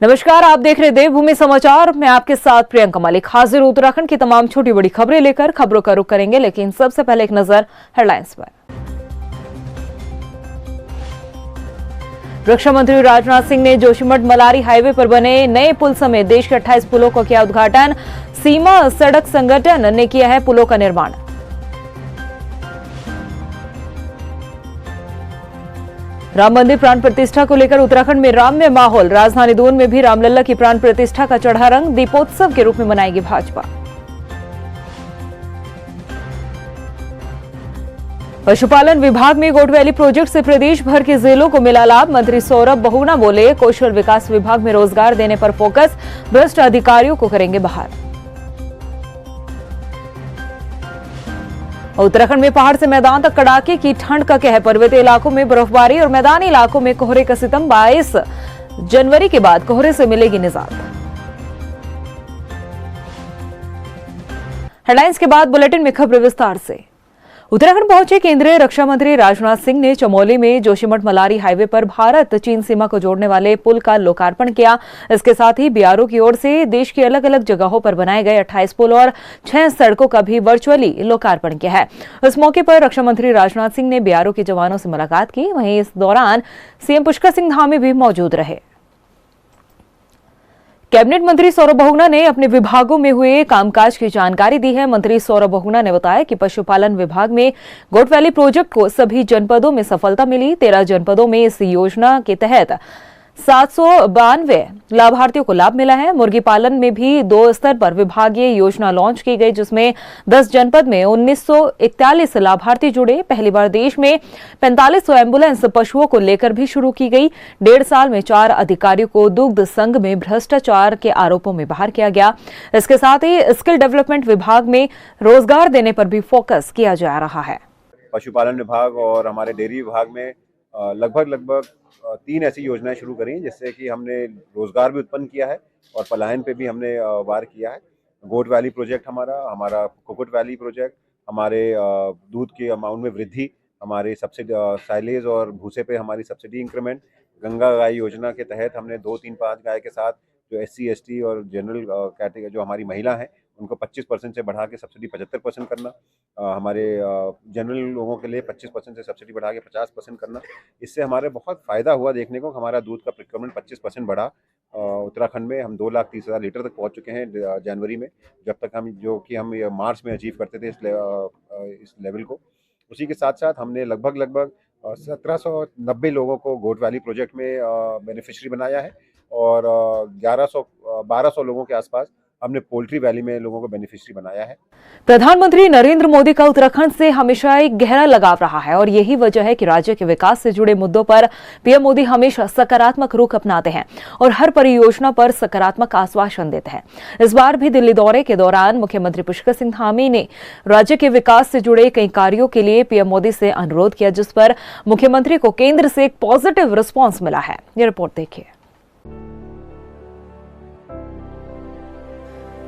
नमस्कार, आप देख रहे देवभूमि समाचार। मैं आपके साथ प्रियंका मलिक हाजिर हूं उत्तराखंड की तमाम छोटी बड़ी खबरें लेकर। खबरों का रुख करेंगे, लेकिन सबसे पहले एक नजर हेडलाइंस पर। रक्षा मंत्री राजनाथ सिंह ने जोशीमठ मलारी हाईवे पर बने नए पुल समेत देश के 28 पुलों का किया उद्घाटन। सीमा सड़क संगठन ने किया है पुलों का निर्माण। राम मंदिर प्राण प्रतिष्ठा को लेकर उत्तराखंड में राममय माहौल। राजधानी दून में भी रामलला की प्राण प्रतिष्ठा का चढ़ा रंग। दीपोत्सव के रूप में मनाएगी भाजपा। पशुपालन विभाग में गोट वैली प्रोजेक्ट से प्रदेश भर के जिलों को मिला लाभ। मंत्री सौरभ बहुगुणा बोले, कौशल विकास विभाग में रोजगार देने पर फोकस। भ्रष्ट अधिकारियों को करेंगे बहाल। उत्तराखंड में पहाड़ से मैदान तक कड़ाके की ठंड का कहर। पर्वतीय इलाकों में बर्फबारी और मैदानी इलाकों में कोहरे का सितम। 22 जनवरी के बाद कोहरे से मिलेगी निजात। हेडलाइंस के बाद बुलेटिन में खबर विस्तार से। उत्तराखंड पहुंचे केंद्रीय रक्षा मंत्री राजनाथ सिंह ने चमोली में जोशीमठ मलारी हाईवे पर भारत चीन सीमा को जोड़ने वाले पुल का लोकार्पण किया। इसके साथ ही बीआरओ की ओर से देश की अलग अलग जगहों पर बनाए गए 28 पुल और 6 सड़कों का भी वर्चुअली लोकार्पण किया है। इस मौके पर रक्षा मंत्री राजनाथ सिंह ने बीआरओ के जवानों से मुलाकात की। वहीं इस दौरान सीएम पुष्कर सिंह धामी भी मौजूद रहे। कैबिनेट मंत्री सौरभ बहुगुणा ने अपने विभागों में हुए कामकाज की जानकारी दी है। मंत्री सौरभ बहुगुणा ने बताया कि पशुपालन विभाग में गोट वैली प्रोजेक्ट को सभी जनपदों में सफलता मिली। 13 जनपदों में इस योजना के तहत 792 लाभार्थियों को लाभ मिला है। मुर्गी पालन में भी 2 स्तर पर विभागीय योजना लॉन्च की गई, जिसमें 10 जनपद में 1941 लाभार्थी जुड़े। पहली बार देश में 4500 एम्बुलेंस पशुओं को लेकर भी शुरू की गई। 1.5 साल में 4 अधिकारियों को दुग्ध संघ में भ्रष्टाचार के आरोपों में बाहर किया गया। इसके साथ ही स्किल डेवलपमेंट विभाग में रोजगार देने पर भी फोकस किया जा रहा है। पशुपालन विभाग और हमारे डेयरी विभाग में लगभग 3 ऐसी योजनाएं शुरू करी, जिससे कि हमने रोजगार भी उत्पन्न किया है और पलायन पे भी हमने वार किया है। गोट वैली प्रोजेक्ट हमारा कुकुट वैली प्रोजेक्ट, हमारे दूध के अमाउंट में वृद्धि, हमारे सब्सिडी साइलेज और भूसे पे हमारी सब्सिडी इंक्रीमेंट। गंगा गाय योजना के तहत हमने 2, 3, 5 गाय के साथ जो SC, ST और जनरल कैटेगरी जो हमारी महिला हैं उनको 25% से बढ़ा के सब्सिडी 75% करना। हमारे जनरल लोगों के लिए 25% से सब्सिडी बढ़ा के 50% करना। इससे हमारे बहुत फ़ायदा हुआ देखने को। हमारा दूध का प्रोक्योरमेंट 25% बढ़ा। उत्तराखंड में हम 2,30,000 लीटर तक पहुंच चुके हैं जनवरी में, जब तक हम मार्च में अचीव करते थे इस लेवल को। उसी के साथ साथ हमने लगभग 1790 लोगों को गोट वैली प्रोजेक्ट में बेनिफिशरी बनाया है और 1200 लोगों के आसपास हमने पोल्ट्री वैली में लोगों को बेनिफिशरी बनाया है। प्रधानमंत्री नरेंद्र मोदी का उत्तराखंड से हमेशा एक गहरा लगाव रहा है और यही वजह है कि राज्य के विकास से जुड़े मुद्दों पर पीएम मोदी हमेशा सकारात्मक रुख अपनाते हैं और हर परियोजना पर सकारात्मक आश्वासन देते हैं। इस बार भी दिल्ली दौरे के दौरान मुख्यमंत्री पुष्कर सिंह धामी ने राज्य के विकास से जुड़े कई कार्यों के लिए पीएम मोदी से अनुरोध किया, जिस पर मुख्यमंत्री को केंद्र से एक पॉजिटिव रिस्पॉन्स मिला है। ये रिपोर्ट देखिए।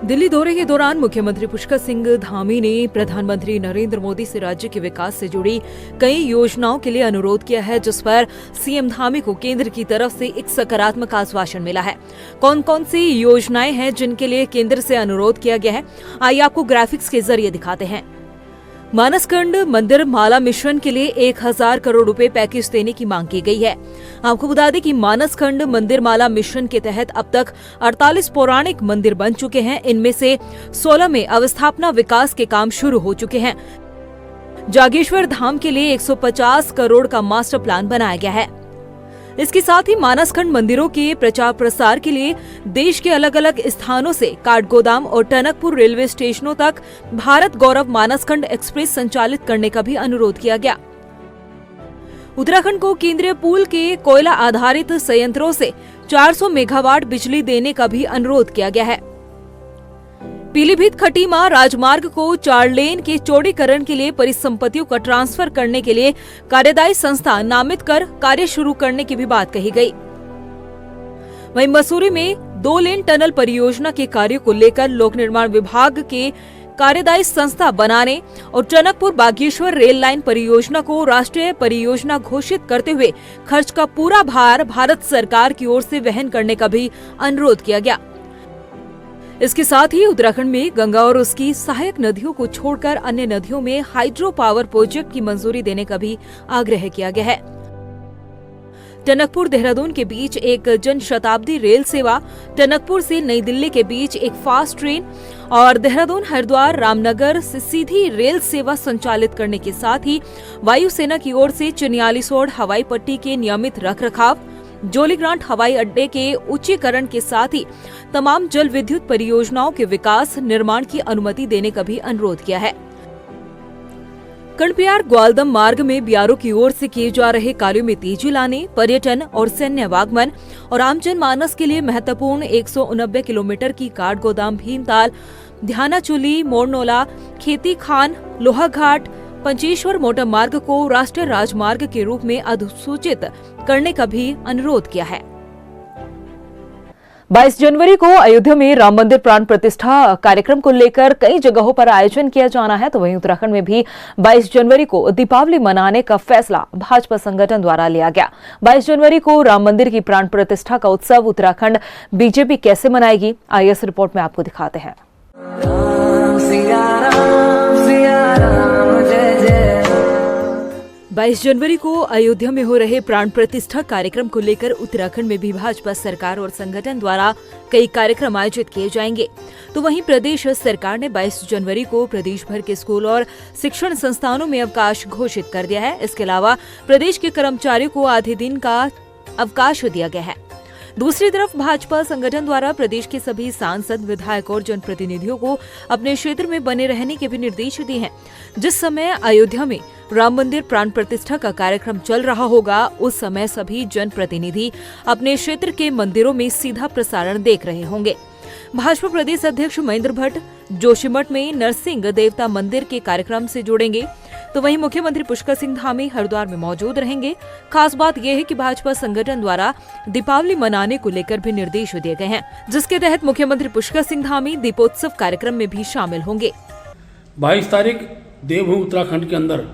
दिल्ली दौरे के दौरान मुख्यमंत्री पुष्कर सिंह धामी ने प्रधानमंत्री नरेंद्र मोदी से राज्य के विकास से जुड़ी कई योजनाओं के लिए अनुरोध किया है, जिस पर सीएम धामी को केंद्र की तरफ से एक सकारात्मक आश्वासन मिला है। कौन कौन सी योजनाएं हैं जिनके लिए केंद्र से अनुरोध किया गया है, आइए आपको ग्राफिक्स के जरिए दिखाते हैं। मानसखंड मंदिर माला मिशन के लिए 1000 करोड़ रुपए पैकेज देने की मांग की गई है। आपको बता दें कि मानसखंड मंदिर माला मिशन के तहत अब तक 48 पौराणिक मंदिर बन चुके हैं। इनमें से 16 में अवस्थापना विकास के काम शुरू हो चुके हैं। जागेश्वर धाम के लिए 150 करोड़ का मास्टर प्लान बनाया गया है। इसके साथ ही मानसखंड मंदिरों के प्रचार प्रसार के लिए देश के अलग अलग स्थानों से काठगोदाम और टनकपुर रेलवे स्टेशनों तक भारत गौरव मानसखंड एक्सप्रेस संचालित करने का भी अनुरोध किया गया। उत्तराखंड को केंद्रीय पूल के कोयला आधारित संयंत्रों से 400 मेगावाट बिजली देने का भी अनुरोध किया गया है। पीलीभीत खटीमा राजमार्ग को 4 लेन के चौड़ीकरण के लिए परिसंपत्तियों का ट्रांसफर करने के लिए कार्यदायी संस्था नामित कर कार्य शुरू करने की भी बात कही गई। वहीं मसूरी में 2 लेन टनल परियोजना के कार्य को लेकर लोक निर्माण विभाग के कार्यदायी संस्था बनाने और टनकपुर बागेश्वर रेल लाइन परियोजना को राष्ट्रीय परियोजना घोषित करते हुए खर्च का पूरा भार भारत सरकार की ओर से वहन करने का भी अनुरोध किया गया। इसके साथ ही उत्तराखंड में गंगा और उसकी सहायक नदियों को छोड़कर अन्य नदियों में हाइड्रो पावर प्रोजेक्ट की मंजूरी देने का भी आग्रह किया गया है। टनकपुर देहरादून के बीच एक जन शताब्दी रेल सेवा, टनकपुर से नई दिल्ली के बीच एक फास्ट ट्रेन और देहरादून हरिद्वार रामनगर से सीधी रेल सेवा संचालित करने के साथ ही वायुसेना की ओर से चिन्यालीसोड़ हवाई पट्टी के नियमित रखरखाव, जोलीग्रांट हवाई अड्डे के उच्चीकरण के साथ ही तमाम जल विद्युत परियोजनाओं के विकास निर्माण की अनुमति देने का भी अनुरोध किया है। कणपियार ग्वालदम मार्ग में बीआरओ की ओर से किए जा रहे कार्यों में तेजी लाने, पर्यटन और सैन्य वागमन और आम जनमानस के लिए महत्वपूर्ण 189 किलोमीटर की काठ गोदाम भीमताल, ध्यानाचुली, मोरनोला, खेती खान, लोहाघाट, पंचेश्वर मोटर मार्ग को राष्ट्रीय राजमार्ग के रूप में अधिसूचित करने का भी अनुरोध किया है। 22 जनवरी को अयोध्या में राम मंदिर प्राण प्रतिष्ठा कार्यक्रम को लेकर कई जगहों पर आयोजन किया जाना है, तो वहीं उत्तराखंड में भी 22 जनवरी को दीपावली मनाने का फैसला भाजपा संगठन द्वारा लिया गया। 22 जनवरी को राम मंदिर की प्राण प्रतिष्ठा का उत्सव उत्तराखंड बीजेपी कैसे मनाएगी, आइए इस रिपोर्ट में आपको दिखाते हैं। 22 जनवरी को अयोध्या में हो रहे प्राण प्रतिष्ठा कार्यक्रम को लेकर उत्तराखंड में भी भाजपा सरकार और संगठन द्वारा कई कार्यक्रम आयोजित किए जाएंगे। तो वहीं प्रदेश सरकार ने 22 जनवरी को प्रदेश भर के स्कूल और शिक्षण संस्थानों में अवकाश घोषित कर दिया है। इसके अलावा प्रदेश के कर्मचारियों को आधे दिन का अवकाश दिया गया है। दूसरी तरफ भाजपा संगठन द्वारा प्रदेश के सभी सांसद, विधायक और जनप्रतिनिधियों को अपने क्षेत्र में बने रहने के भी निर्देश दिए हैं। जिस समय अयोध्या में राम मंदिर प्राण प्रतिष्ठा का कार्यक्रम चल रहा होगा, उस समय सभी जनप्रतिनिधि अपने क्षेत्र के मंदिरों में सीधा प्रसारण देख रहे होंगे। भाजपा प्रदेश अध्यक्ष महेंद्र भट्ट जोशीमठ में नरसिंह देवता मंदिर के कार्यक्रम से जुड़ेंगे, तो वहीं मुख्यमंत्री पुष्कर सिंह धामी हरिद्वार में मौजूद रहेंगे। खास बात यह है कि भाजपा संगठन द्वारा दीपावली मनाने को लेकर भी निर्देश दिए गए हैं, जिसके तहत मुख्यमंत्री पुष्कर सिंह धामी दीपोत्सव कार्यक्रम में भी शामिल होंगे। 22 तारीख देवभूमि उत्तराखंड के अंदर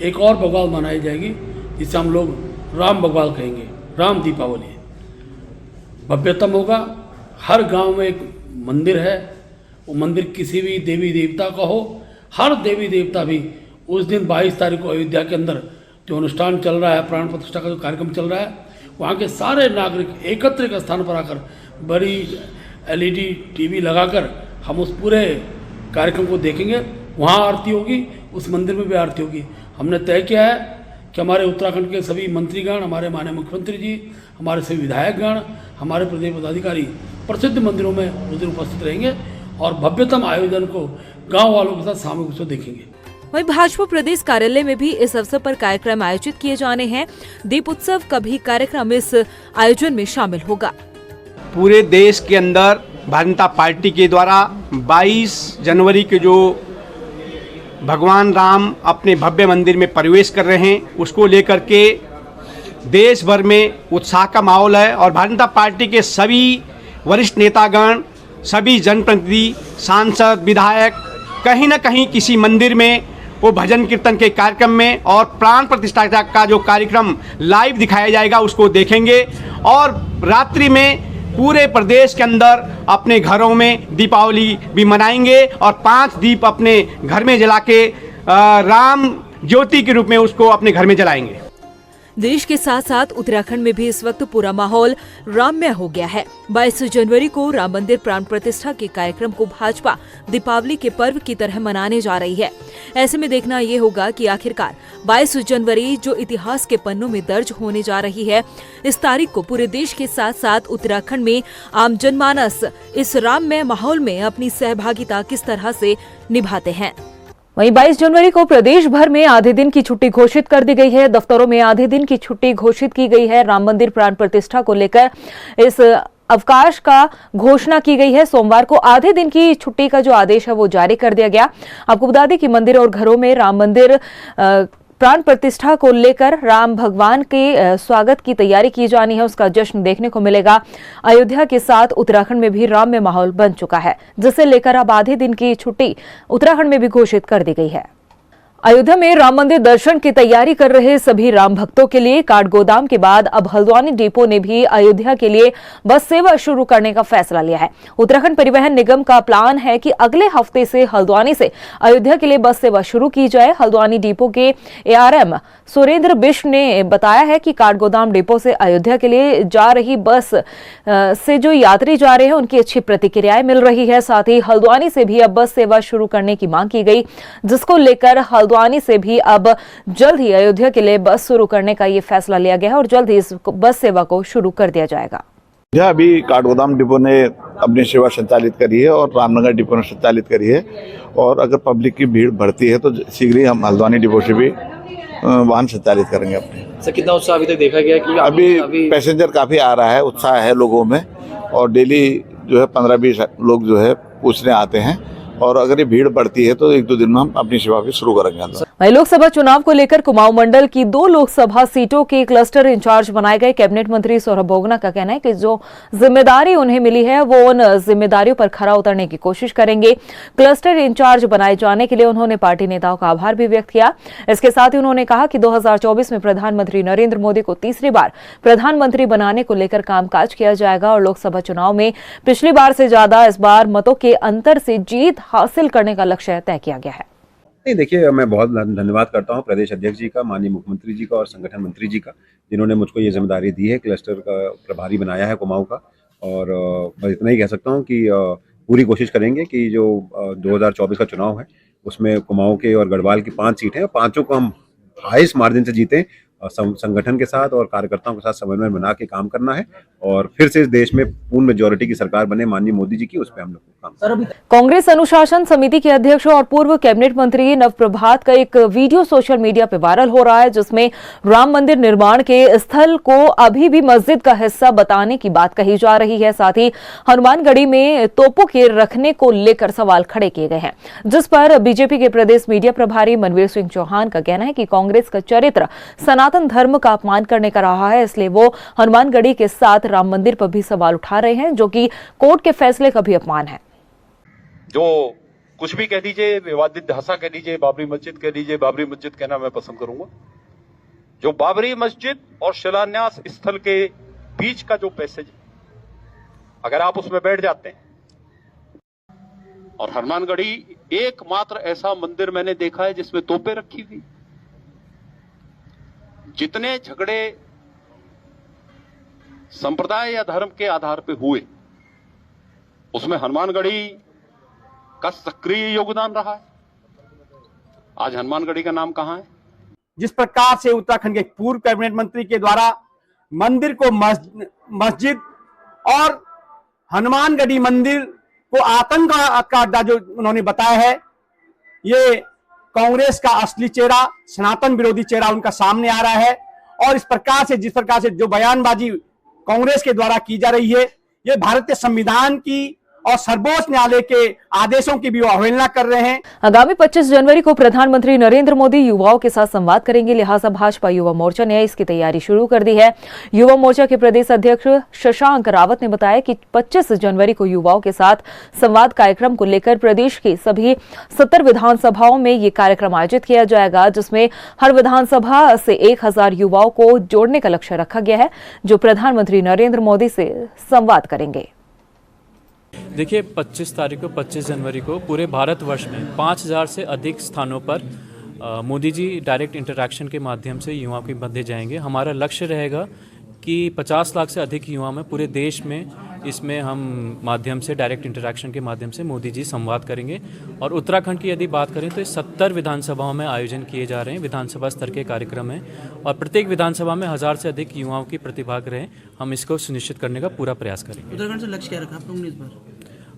एक और बग्वाल मनाई जाएगी, जिसे हम लोग राम बग्वाल कहेंगे, राम दीपावली। भव्यतम होगा। हर गांव में एक मंदिर है, वो मंदिर किसी भी देवी देवता का हो, हर देवी देवता भी उस दिन 22 तारीख को अयोध्या के अंदर जो अनुष्ठान चल रहा है, प्राण प्रतिष्ठा का जो कार्यक्रम चल रहा है, वहाँ के सारे नागरिक एकत्र एक स्थान पर आकर बड़ी LED TV लगाकर हम उस पूरे कार्यक्रम को देखेंगे। वहाँ आरती होगी, उस मंदिर में भी आरती होगी। हमने तय किया है कि हमारे उत्तराखंड के सभी मंत्रीगण, हमारे माननीय मुख्यमंत्री जी, हमारे सभी विधायकगण, हमारे प्रदेश पदाधिकारी प्रसिद्ध मंदिरों में उस दिन उपस्थित रहेंगे और भव्यतम आयोजन को गांव वालों के साथ सामूहिक रूप से देखेंगे। वहीं भाजपा प्रदेश कार्यालय में भी इस अवसर पर कार्यक्रम आयोजित किए जाने हैं। दीप उत्सव का भी कार्यक्रम इस आयोजन में शामिल होगा। पूरे देश के अंदर भारतीय जनता पार्टी के द्वारा 22 जनवरी के जो भगवान राम अपने भव्य मंदिर में प्रवेश कर रहे हैं, उसको लेकर के देश भर में उत्साह का माहौल है और भारतीय जनता पार्टी के सभी वरिष्ठ नेतागण, सभी जनप्रतिनिधि, सांसद, विधायक कहीं न कहीं किसी मंदिर में वो भजन कीर्तन के कार्यक्रम में और प्राण प्रतिष्ठा का जो कार्यक्रम लाइव दिखाया जाएगा उसको देखेंगे और रात्रि में पूरे प्रदेश के अंदर अपने घरों में दीपावली भी मनाएंगे और 5 दीप अपने घर में जला के राम ज्योति के रूप में उसको अपने घर में जलाएंगे। देश के साथ साथ उत्तराखंड में भी इस वक्त पूरा माहौल राममय हो गया है। 22 जनवरी को राम मंदिर प्राण प्रतिष्ठा के कार्यक्रम को भाजपा दीपावली के पर्व की तरह मनाने जा रही है। ऐसे में देखना ये होगा कि आखिरकार 22 जनवरी जो इतिहास के पन्नों में दर्ज होने जा रही है, इस तारीख को पूरे देश के साथ साथ उत्तराखंड में आम जनमानस इस राममय माहौल में अपनी सहभागिता किस तरह से निभाते हैं। वहीं 22 जनवरी को प्रदेश भर में आधे दिन की छुट्टी घोषित कर दी गई है। दफ्तरों में आधे दिन की छुट्टी घोषित की गई है। राम मंदिर प्राण प्रतिष्ठा को लेकर इस अवकाश का घोषणा की गई है। सोमवार को आधे दिन की छुट्टी का जो आदेश है वो जारी कर दिया गया। आपको बता दें कि मंदिर और घरों में राम मंदिर प्राण प्रतिष्ठा को लेकर राम भगवान के स्वागत की तैयारी की जानी है, उसका जश्न देखने को मिलेगा। अयोध्या के साथ उत्तराखंड में भी राममय माहौल बन चुका है, जिसे लेकर अब आधे दिन की छुट्टी उत्तराखंड में भी घोषित कर दी गई है। अयोध्या में राम मंदिर दर्शन की तैयारी कर रहे सभी राम भक्तों के लिए काठगोदाम के बाद अब हल्द्वानी डिपो ने भी अयोध्या के लिए बस सेवा शुरू करने का फैसला लिया है। उत्तराखंड परिवहन निगम का प्लान है कि अगले हफ्ते से हल्द्वानी से अयोध्या के लिए बस सेवा शुरू की जाए। हल्द्वानी डिपो के एआरएम सुरेंद्र बिष्ट ने बताया है कि काठगोदाम डिपो से अयोध्या के लिए जा रही बस से जो यात्री जा रहे हैं उनकी अच्छी प्रतिक्रियाएं मिल रही है। साथ ही हल्द्वानी से भी अब बस सेवा शुरू करने की मांग की गई, जिसको लेकर हल्द्वानी से भी अब जल्द ही अयोध्या के लिए बस शुरू करने का ये फैसला लिया गया है और जल्द ही इस बस सेवा को शुरू कर दिया जाएगा। अभी काठगोदाम डिपो ने अपनी सेवा संचालित करी है और रामनगर डिपो ने संचालित करी है, और अगर पब्लिक की भीड़ बढ़ती है तो शीघ्र ही हम हल्द्वानी डिपो से भी वाहन संचालित करेंगे अपने। सर, कितना उत्साह अभी तक देखा गया कि अभी पैसेंजर काफी आ रहा है, उत्साह है लोगों में, और डेली जो है 15-20 लोग जो है पूछने आते हैं, और अगर ये भीड़ बढ़ती है तो 1-2 दिन में हम अपनी सेवा भी शुरू करेंगे। वहीं लोकसभा चुनाव को लेकर कुमाऊं मंडल की 2 लोकसभा सीटों के क्लस्टर इंचार्ज बनाए गए। कैबिनेट मंत्री सौरभ बोगना का कहना है कि जो जिम्मेदारी उन्हें मिली है वो उन जिम्मेदारियों पर खरा उतरने की कोशिश करेंगे। क्लस्टर इंचार्ज बनाए जाने के लिए उन्होंने पार्टी नेताओं का आभार भी व्यक्त किया। इसके साथ ही उन्होंने कहा कि 2024 में प्रधानमंत्री नरेंद्र मोदी को तीसरी बार प्रधानमंत्री बनाने को लेकर कामकाज किया जाएगा और लोकसभा चुनाव में पिछली बार से ज्यादा इस बार मतों के अंतर से जीत हासिल करने का लक्ष्य तय किया गया है। नहीं, देखिए, मैं बहुत धन्यवाद करता हूं प्रदेश अध्यक्ष जी का, माननीय मुख्यमंत्री जी का और संगठन मंत्री जी का, जिन्होंने मुझको ये जिम्मेदारी दी है, क्लस्टर का प्रभारी बनाया है कुमाऊं का। और बस इतना ही कह सकता हूं कि पूरी कोशिश करेंगे कि जो 2024 का चुनाव है उसमें कुमाऊं के और गढ़वाल की 5 सीटें हैं, 5 को हम हाईएस्ट मार्जिन से जीतें। संगठन के साथ और कार्यकर्ताओं के साथ समन्वय बना के काम करना है और फिर से इस देश में पूर्ण मेजोरिटी की सरकार बने माननीय मोदी जी की, उस पर हम लोग काम। कांग्रेस अनुशासन समिति के अध्यक्ष और पूर्व कैबिनेट मंत्री नवप्रभात का एक वीडियो सोशल मीडिया पर वायरल हो रहा है, जिसमें राम मंदिर निर्माण के स्थल को अभी भी मस्जिद का हिस्सा बताने की बात कही जा रही है। साथ ही हनुमानगढ़ी में तोपों के रखने को लेकर सवाल खड़े किए गए हैं, जिस पर बीजेपी के प्रदेश मीडिया प्रभारी मनवीर सिंह चौहान का कहना है कि कांग्रेस का चरित्र सनातन धर्म का अपमान करने का रहा है, इसलिए वो हनुमानगढ़ी के साथ राम मंदिर पर भी सवाल उठा रहे हैं, जो कि कोर्ट के फैसले का भी अपमान है। जो कुछ भी कह दीजिए, विवादित भाषा कह दीजिए, बाबरी मस्जिद कह दीजिए, बाबरी मस्जिद कहना मैं पसंद करूंगा। जो बाबरी मस्जिद और शिलान्यास स्थल के बीच का जो पैसेज, अगर आप उसमें बैठ जाते हैं, और हनुमानगढ़ी एकमात्र ऐसा मंदिर मैंने देखा है जिसमें तोपें रखी हुई। जितने झगड़े संप्रदाय या धर्म के आधार पर हुए, उसमें हनुमानगढ़ी का सक्रिय योगदान रहा है। आज हनुमानगढ़ी का नाम कहां है? जिस प्रकार से उत्तराखंड के पूर्व कैबिनेट मंत्री के द्वारा मंदिर को मस्जिद और हनुमानगढ़ी मंदिर को आतंक का अड्डा जो उन्होंने बताया है, ये कांग्रेस का असली चेहरा, सनातन विरोधी चेहरा उनका सामने आ रहा है। और इस प्रकार से, जिस प्रकार से जो बयानबाजी कांग्रेस के द्वारा की जा रही है, ये भारतीय संविधान की और सर्वोच्च न्यायालय के आदेशों की भी अवहेलना कर रहे हैं। आगामी 25 जनवरी को प्रधानमंत्री नरेंद्र मोदी युवाओं के साथ संवाद करेंगे, लिहाजा भाजपा युवा मोर्चा ने इसकी तैयारी शुरू कर दी है। युवा मोर्चा के प्रदेश अध्यक्ष शशांक रावत ने बताया कि 25 जनवरी को युवाओं के साथ संवाद कार्यक्रम को लेकर प्रदेश की सभी 70 विधानसभाओं में ये कार्यक्रम आयोजित किया जाएगा, जिसमें हर विधानसभा से 1000 युवाओं को जोड़ने का लक्ष्य रखा गया है, जो प्रधानमंत्री नरेंद्र मोदी से संवाद करेंगे। देखिए, 25 जनवरी को पूरे भारतवर्ष में 5000 से अधिक स्थानों पर मोदी जी डायरेक्ट इंटरैक्शन के माध्यम से युवाओं के मध्य जाएंगे। हमारा लक्ष्य रहेगा कि 50 लाख से अधिक युवा में पूरे देश में इसमें हम माध्यम से डायरेक्ट इंटरैक्शन के माध्यम से मोदी जी संवाद करेंगे। और उत्तराखंड की यदि बात करें तो 70 विधानसभाओं में आयोजन किए जा रहे हैं, विधानसभा स्तर के कार्यक्रम हैं, और प्रत्येक विधानसभा में 1000 से अधिक युवाओं की प्रतिभाग रहे। हम इसको सुनिश्चित करने का पूरा प्रयास करेंगे। उत्तराखंड से लक्ष्य क्या रखा आप लोगों ने इस बार?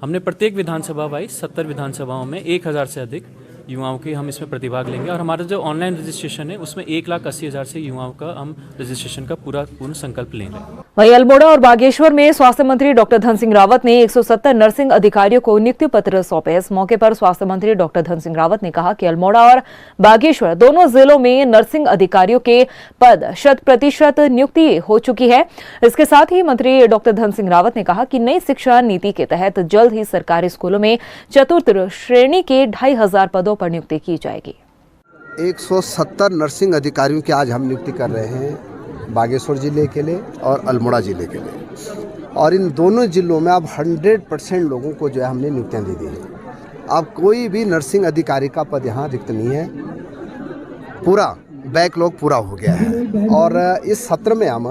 हमने प्रत्येक विधानसभा वाइज 70 विधानसभाओं में 1000 से अधिक युवाओं की हम इसमें प्रतिभाग लेंगे। और हमारा जो ऑनलाइन रजिस्ट्रेशन है उसमें 1,80,000 से युवाओं का हम रजिस्ट्रेशन का पूर्ण संकल्प लेंगे। वहीं अल्मोड़ा और बागेश्वर में स्वास्थ्य मंत्री डॉक्टर धन सिंह रावत ने 170 नर्सिंग अधिकारियों को नियुक्ति पत्र सौंपे। इस मौके पर स्वास्थ्य मंत्री डॉक्टर धन सिंह रावत ने कहा कि अल्मोड़ा और बागेश्वर दोनों जिलों में नर्सिंग अधिकारियों के पद 100% नियुक्ति हो चुकी है। इसके साथ ही मंत्री डॉक्टर धन सिंह रावत ने कहा कि नई शिक्षा नीति के तहत जल्द ही सरकारी स्कूलों में चतुर्थ श्रेणी के 2,500 पदों पर नियुक्ति की जाएगी। 170 नर्सिंग अधिकारियों की आज हम नियुक्ति कर रहे हैं बागेश्वर जिले के लिए और अल्मोड़ा जिले के लिए, और इन दोनों जिलों में अब 100% लोगों को जो है हमने नियुक्तियां दे दी हैं। अब कोई भी नर्सिंग अधिकारी का पद यहाँ रिक्त नहीं है, पूरा बैकलॉग पूरा हो गया है। और इस सत्र में हम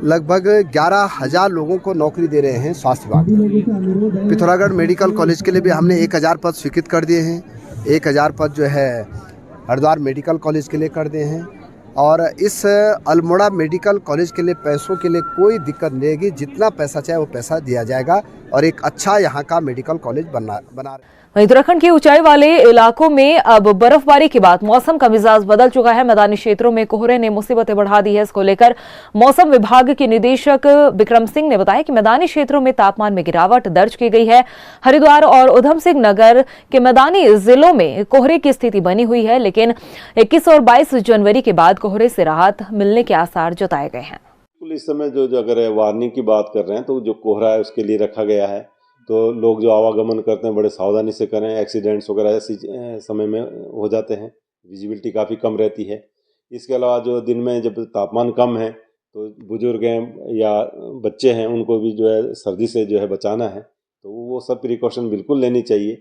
लगभग 11,000 लोगों को नौकरी दे रहे हैं स्वास्थ्य विभाग में। पिथौरागढ़ मेडिकल कॉलेज के लिए भी हमने 1,000 पद स्वीकृत कर दिए हैं, 1,000 पद जो है हरिद्वार मेडिकल कॉलेज के लिए कर दिए हैं। और इस अल्मोड़ा मेडिकल कॉलेज के लिए पैसों के लिए कोई दिक्कत नहीं रहेगी, जितना पैसा चाहे वो पैसा दिया जाएगा और एक अच्छा यहाँ का मेडिकल कॉलेज बना उत्तराखंड के ऊंचाई वाले इलाकों में अब बर्फबारी के बाद मौसम का मिजाज बदल चुका है। मैदानी क्षेत्रों में कोहरे ने मुसीबतें बढ़ा दी है। इसको लेकर मौसम विभाग के निदेशक विक्रम सिंह ने बताया कि मैदानी क्षेत्रों में तापमान में गिरावट दर्ज की गई है। हरिद्वार और उधम सिंह नगर के मैदानी जिलों में कोहरे की स्थिति बनी हुई है, लेकिन 21 और 22 जनवरी के बाद कोहरे से राहत मिलने के आसार जताए गए हैं। इस समय जो अगर वार्निंग की बात कर रहे हैं तो जो कोहरा है उसके लिए रखा गया है, तो लोग जो आवागमन करते हैं बड़े सावधानी से करें। एक्सीडेंट्स वगैरह ऐसी समय में हो जाते हैं, विजिबिलिटी काफ़ी कम रहती है। इसके अलावा जो दिन में जब तापमान कम है तो बुजुर्ग हैं या बच्चे हैं उनको भी जो है सर्दी से जो है बचाना है, तो वो सब प्रिकॉशन बिल्कुल लेनी चाहिए।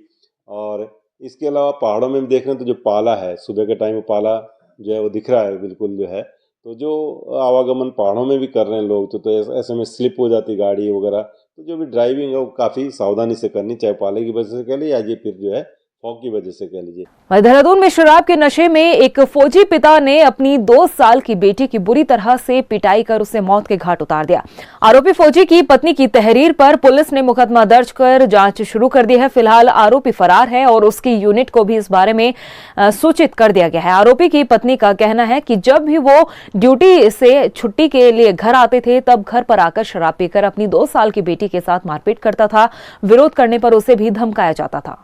और इसके अलावा पहाड़ों में भी देख रहे हैं तो जो पाला है, सुबह के टाइम पाला जो है वो दिख रहा है बिल्कुल जो है, तो जो आवागमन पहाड़ों में भी कर रहे हैं लोग तो ऐसे में स्लिप हो जाती गाड़ी वगैरह, तो जो भी ड्राइविंग है वो काफ़ी सावधानी से करनी, चाहे पाले की वजह से कह लीजिए या ये फिर जो है फॉग की वजह से कह लीजिए। देहरादून में शराब के नशे में एक फौजी पिता ने अपनी 2 साल की बेटी की बुरी तरह से पिटाई कर उसे मौत के घाट उतार दिया। आरोपी फौजी की पत्नी की तहरीर पर पुलिस ने मुकदमा दर्ज कर जांच शुरू कर दी है। फिलहाल आरोपी फरार है और उसकी यूनिट को भी इस बारे में सूचित कर दिया गया है। आरोपी की पत्नी का कहना है कि जब भी वो ड्यूटी से छुट्टी के लिए घर आते थे तब घर पर आकर शराब पीकर अपनी 2 साल की बेटी के साथ मारपीट करता था। विरोध करने पर उसे भी धमकाया जाता था।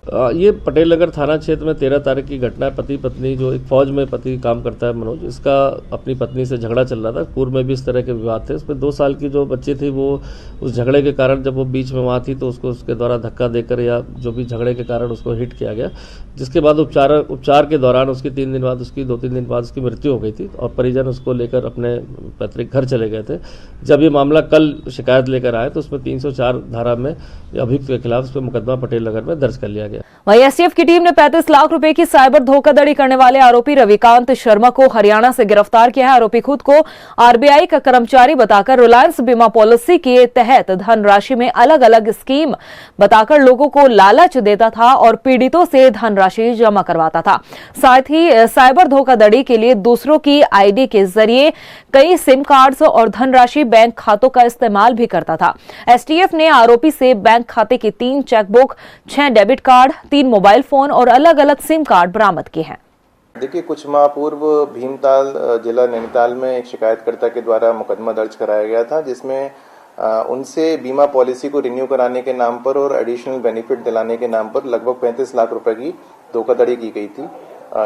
ये पटेल नगर थाना क्षेत्र में 13 तारीख की घटना है। पति पत्नी जो एक फौज में पति काम करता है मनोज, इसका अपनी पत्नी से झगड़ा चल रहा था। पूर्व में भी इस तरह के विवाद थे। उसमें 2 साल की जो बच्ची थी वो उस झगड़े के कारण जब वो बीच में वहाँ थी तो उसको उसके द्वारा धक्का देकर या जो भी झगड़े के कारण उसको हिट किया गया, जिसके बाद उपचार के दौरान उसकी 2-3 दिन बाद उसकी मृत्यु हो गई थी और परिजन उसको लेकर अपने पैतृक घर चले गए थे। जब ये मामला कल शिकायत लेकर आए तो उसमें 304 धारा में अभियुक्त के खिलाफ उस पर मुकदमा पटेल नगर में दर्ज कर लिया गया। वहीं एसटीएफ की टीम ने 35 लाख रुपए की साइबर धोखाधड़ी करने वाले आरोपी रविकांत शर्मा को हरियाणा से गिरफ्तार किया है। आरोपी खुद को आरबीआई का कर्मचारी बताकर रिलायंस बीमा पॉलिसी के तहत धनराशि में अलग अलग स्कीम बताकर लोगों को लालच देता था और पीड़ितों से धनराशि जमा करवाता था। साथ ही साइबर धोखाधड़ी के लिए दूसरों की आईडी के जरिए कई सिम कार्ड्स और धनराशि बैंक खातों का इस्तेमाल भी करता था। एसटीएफ ने आरोपी से बैंक खाते की 3 chequebook, 6 debit card, 3 mobile phone और अलग अलग सिम कार्ड बरामद किए हैं। देखिए, कुछ माह पूर्व भीमताल जिला नैनीताल में एक शिकायतकर्ता के द्वारा मुकदमा दर्ज कराया गया था, जिसमें उनसे बीमा पॉलिसी को रिन्यू कराने के नाम पर और एडिशनल बेनिफिट दिलाने के नाम पर लगभग 35 लाख रुपए की धोखाधड़ी की गई थी।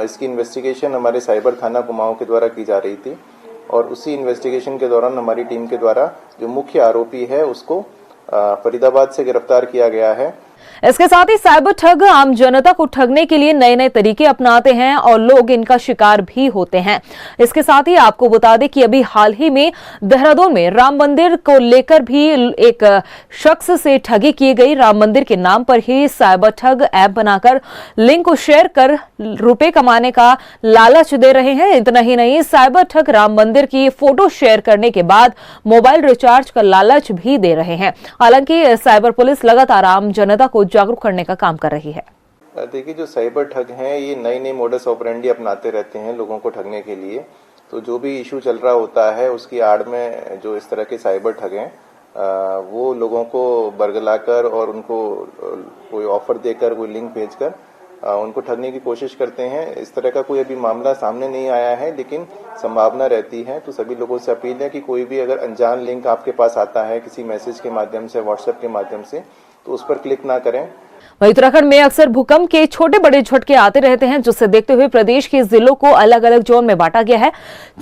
इसकी इन्वेस्टिगेशन हमारे साइबर थाना कुमाऊं के द्वारा की जा रही थी और उसी इन्वेस्टिगेशन के दौरान हमारी टीम के द्वारा जो मुख्य आरोपी है उसको फरीदाबाद से गिरफ्तार किया गया है। इसके साथ ही साइबर ठग आम जनता को ठगने के लिए नए नए तरीके अपनाते हैं और लोग इनका शिकार भी होते हैं। इसके साथ ही आपको बता दें कि अभी हाल ही में देहरादून में राम मंदिर को लेकर भी एक शख्स से ठगी की गई। राम मंदिर के नाम पर ही साइबर ठग ऐप बनाकर लिंक को शेयर कर रुपए कमाने का लालच दे रहे हैं। इतना ही नहीं, साइबर ठग राम मंदिर की फोटो शेयर करने के बाद मोबाइल रिचार्ज का लालच भी दे रहे हैं। हालांकि साइबर पुलिस लगातार आम जनता को जागरूक करने का काम कर रही है। देखिए, जो साइबर ठग हैं ये नई नई मोडस ऑपरेंडी अपनाते रहते हैं लोगों को ठगने के लिए। तो जो भी इशू चल रहा होता है उसकी आड़ में जो इस तरह के साइबर ठग हैं वो लोगों को बरगलाकर और उनको कोई ऑफर देकर, कोई लिंक भेजकर उनको ठगने की कोशिश करते हैं। इस तरह का कोई अभी मामला सामने नहीं आया है, लेकिन संभावना रहती है। तो सभी लोगों से अपील है कि कोई भी अगर अनजान लिंक आपके पास आता है किसी मैसेज के माध्यम से, व्हाट्सएप के माध्यम से, तो उस पर क्लिक ना करें। वहीं उत्तराखंड में अक्सर भूकंप के छोटे बड़े झटके आते रहते हैं, जिसे देखते हुए प्रदेश के जिलों को अलग अलग जोन में बांटा गया है।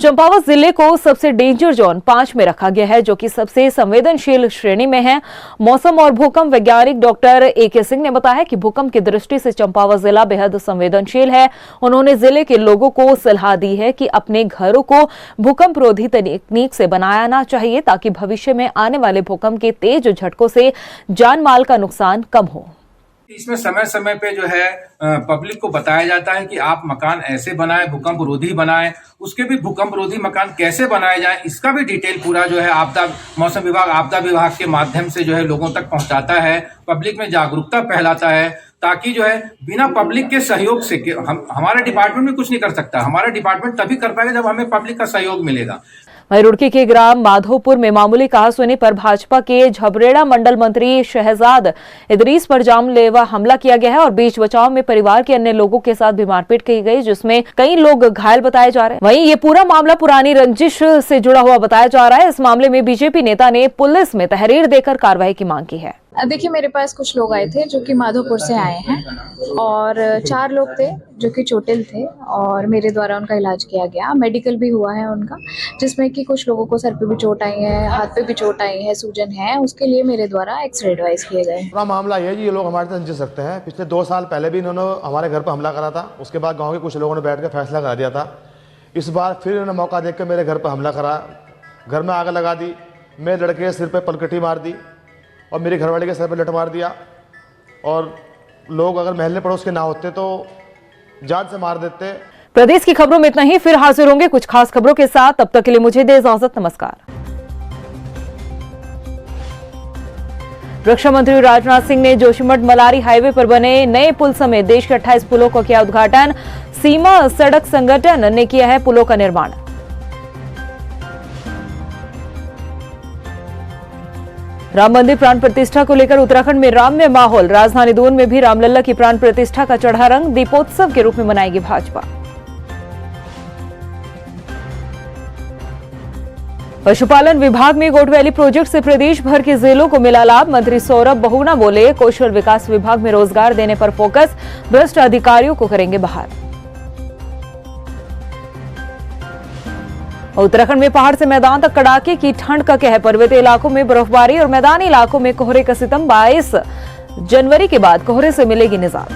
चंपावत जिले को सबसे डेंजर जोन 5 में रखा गया है, जो कि सबसे संवेदनशील श्रेणी में है। मौसम और भूकंप वैज्ञानिक डॉक्टर AK सिंह ने बताया कि भूकंप की दृष्टि से चंपावत जिला बेहद संवेदनशील है। उन्होंने जिले के लोगों को सलाह दी है कि अपने घरों को भूकंप रोधी तकनीक से बनाना चाहिए, ताकि भविष्य में आने वाले भूकंप के तेज झटकों से जान माल का नुकसान कम हो। इसमें समय समय पे जो है पब्लिक को बताया जाता है कि आप मकान ऐसे बनाएं, भूकंप रोधी बनाएं। उसके भी भूकंप रोधी मकान कैसे बनाए जाएं, इसका भी डिटेल पूरा जो है मौसम विभाग आपदा विभाग के माध्यम से जो है लोगों तक पहुंचाता है, पब्लिक में जागरूकता फैलाता है, ताकि जो है बिना पब्लिक के सहयोग से हमारा डिपार्टमेंट भी कुछ नहीं कर सकता। हमारा डिपार्टमेंट तभी कर पाएगा जब हमें पब्लिक का सहयोग मिलेगा। वहीं रुड़की के ग्राम माधोपुर में मामूली कहासुनी पर भाजपा के झबरेड़ा मंडल मंत्री शहजाद इदरीस पर जानलेवा हमला किया गया है और बीच बचाव में परिवार के अन्य लोगों के साथ भी मारपीट की गई, जिसमें कई लोग घायल बताए जा रहे हैं। वहीं ये पूरा मामला पुरानी रंजिश से जुड़ा हुआ बताया जा रहा है। इस मामले में बीजेपी नेता ने पुलिस में तहरीर देकर कार्रवाई की मांग की है। देखिए, मेरे पास कुछ लोग आए थे जो कि माधोपुर से आए हैं और 4 लोग थे जो कि चोटिल थे और मेरे द्वारा उनका इलाज किया गया। मेडिकल भी हुआ है उनका, जिसमें कि कुछ लोगों को सर पे भी चोट आई है, हाथ पे भी चोट आई है, सूजन है। उसके लिए मेरे द्वारा एक्सरे एडवाइस किए गए। पूरा मामला ये है, ये लोग हमारे साथ जिस सकते हैं। पिछले 2 साल पहले भी इन्होंने हमारे घर पर हमला करा था। उसके बाद गाँव के कुछ लोगों ने बैठ कर फैसला करा दिया था। इस बार फिर इन्होंने मौका देख कर मेरे घर पर हमला करा, घर में आग लगा दी, मेरे लड़के के सिर पर पलकटी मार दी और मेरी घरवाली के सर पर लट मार दिया। और लोग अगर महल्ले पड़ोस के ना होते तो जान से मार देते। प्रदेश की खबरों में इतना ही, फिर हाजिर होंगे कुछ खास खबरों के साथ। तब तक के लिए मुझे दे इजाजत। नमस्कार। रक्षा मंत्री राजनाथ सिंह ने जोशीमठ मलारी हाईवे पर बने नए पुल समेत देश के 28 पुलों का किया उद्घाटन। सीमा सड़क संगठन ने किया है पुलों का निर्माण। राम मंदिर प्राण प्रतिष्ठा को लेकर उत्तराखंड में राममय माहौल। राजधानी दून में भी रामलला की प्राण प्रतिष्ठा का चढ़ा रंग। दीपोत्सव के रूप में मनाएगी भाजपा। पशुपालन विभाग में गोट वैली प्रोजेक्ट से प्रदेश भर के जिलों को मिला लाभ। मंत्री सौरभ बहुगुणा बोले, कौशल विकास विभाग में रोजगार देने पर फोकस, भ्रष्ट अधिकारियों को करेंगे बहाल। उत्तराखंड में पहाड़ से मैदान तक कड़ाके की ठंड का कहर। पर्वतीय इलाकों में बर्फबारी और मैदानी इलाकों में कोहरे का सितम। 22 जनवरी के बाद कोहरे से मिलेगी निजात।